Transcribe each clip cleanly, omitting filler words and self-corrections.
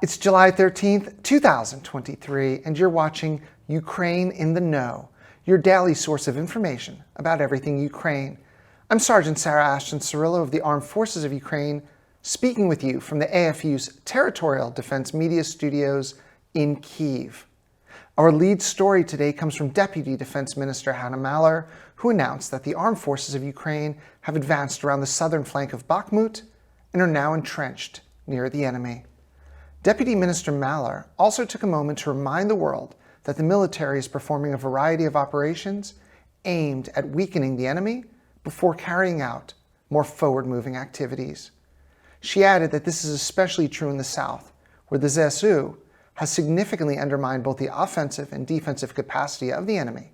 It's July 13th, 2023, and you're watching Ukraine in the Know, your daily source of information about everything Ukraine. I'm Sergeant Sarah Ashton Cirillo of the Armed Forces of Ukraine, speaking with you from the AFU's Territorial Defense Media Studios in Kyiv. Our lead story today comes from Deputy Defense Minister Hanna Maylar, who announced that the Armed Forces of Ukraine have advanced around the southern flank of Bakhmut and are now entrenched near the enemy. Deputy Minister Maylar also took a moment to remind the world that the military is performing a variety of operations aimed at weakening the enemy before carrying out more forward-moving activities. She added that this is especially true in the south, where the ZSU has significantly undermined both the offensive and defensive capacity of the enemy.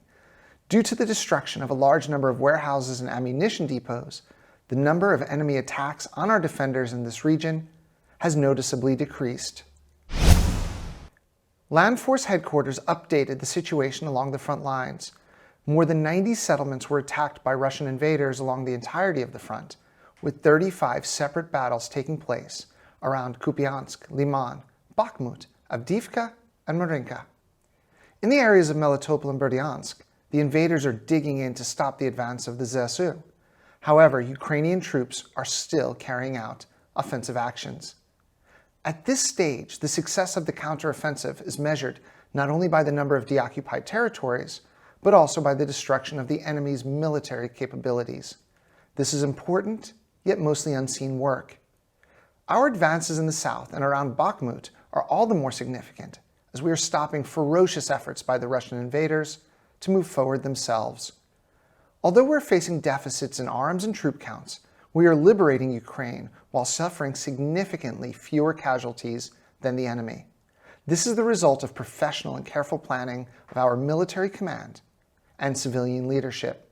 Due to the destruction of a large number of warehouses and ammunition depots, the number of enemy attacks on our defenders in this region has noticeably decreased. Land Force Headquarters updated the situation along the front lines. More than 90 settlements were attacked by Russian invaders along the entirety of the front, with 35 separate battles taking place around Kupiansk, Liman, Bakhmut, Avdiivka, and Marinka. In the areas of Melitopol and Berdyansk, the invaders are digging in to stop the advance of the ZSU. However, Ukrainian troops are still carrying out offensive actions. At this stage, the success of the counteroffensive is measured not only by the number of deoccupied territories, but also by the destruction of the enemy's military capabilities. This is important, yet mostly unseen work. Our advances in the south and around Bakhmut are all the more significant, as we are stopping ferocious efforts by the Russian invaders to move forward themselves. Although we're facing deficits in arms and troop counts, we are liberating Ukraine while suffering significantly fewer casualties than the enemy. This is the result of professional and careful planning of our military command and civilian leadership.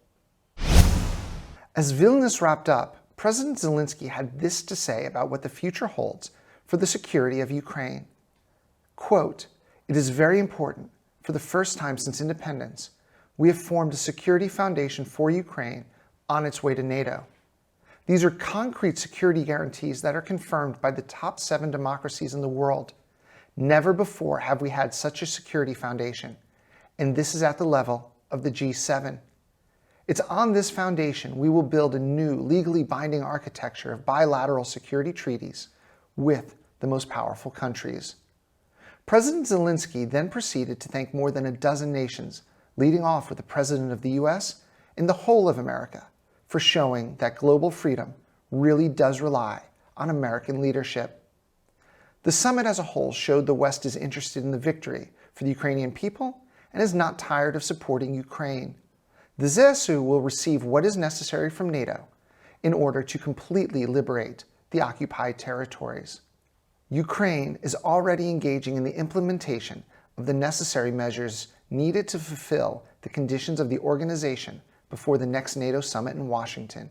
As Vilnius wrapped up, President Zelensky had this to say about what the future holds for the security of Ukraine. Quote, "It is very important, for the first time since independence, we have formed a security foundation for Ukraine on its way to NATO. These are concrete security guarantees that are confirmed by the top 7 democracies in the world. Never before have we had such a security foundation, and this is at the level of the G7. It's on this foundation we will build a new legally binding architecture of bilateral security treaties with the most powerful countries." President Zelensky then proceeded to thank more than a dozen nations, leading off with the President of the US and the whole of America, for showing that global freedom really does rely on American leadership. The summit as a whole showed the West is interested in the victory for the Ukrainian people and is not tired of supporting Ukraine. The ZSU will receive what is necessary from NATO in order to completely liberate the occupied territories. Ukraine is already engaging in the implementation of the necessary measures needed to fulfill the conditions of the organization before the next NATO summit in Washington.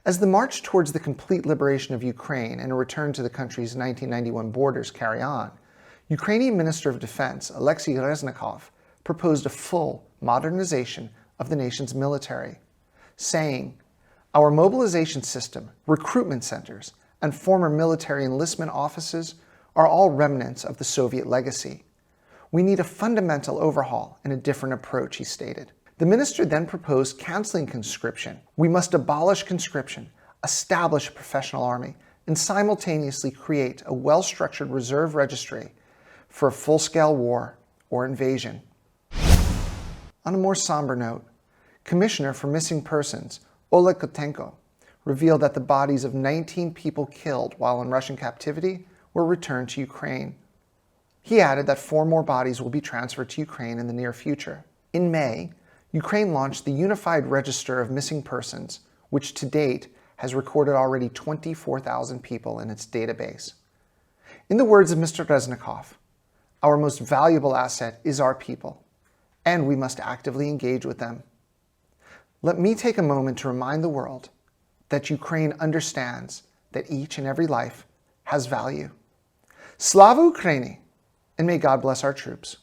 As the march towards the complete liberation of Ukraine and a return to the country's 1991 borders carry on, Ukrainian Minister of Defense Alexei Reznikov proposed a full modernization of the nation's military, saying, "Our mobilization system, recruitment centers, and former military enlistment offices are all remnants of the Soviet legacy. We need a fundamental overhaul and a different approach," he stated. The minister then proposed canceling conscription. "We must abolish conscription, establish a professional army, and simultaneously create a well-structured reserve registry for a full-scale war or invasion." On a more somber note, Commissioner for Missing Persons Oleg Kotenko revealed that the bodies of 19 people killed while in Russian captivity were returned to Ukraine. He added that 4 more bodies will be transferred to Ukraine in the near future. In May, Ukraine launched the Unified Register of Missing Persons, which to date has recorded already 24,000 people in its database. In the words of Mr. Reznikov, "Our most valuable asset is our people, and we must actively engage with them." Let me take a moment to remind the world that Ukraine understands that each and every life has value. Slava Ukraini, and may God bless our troops.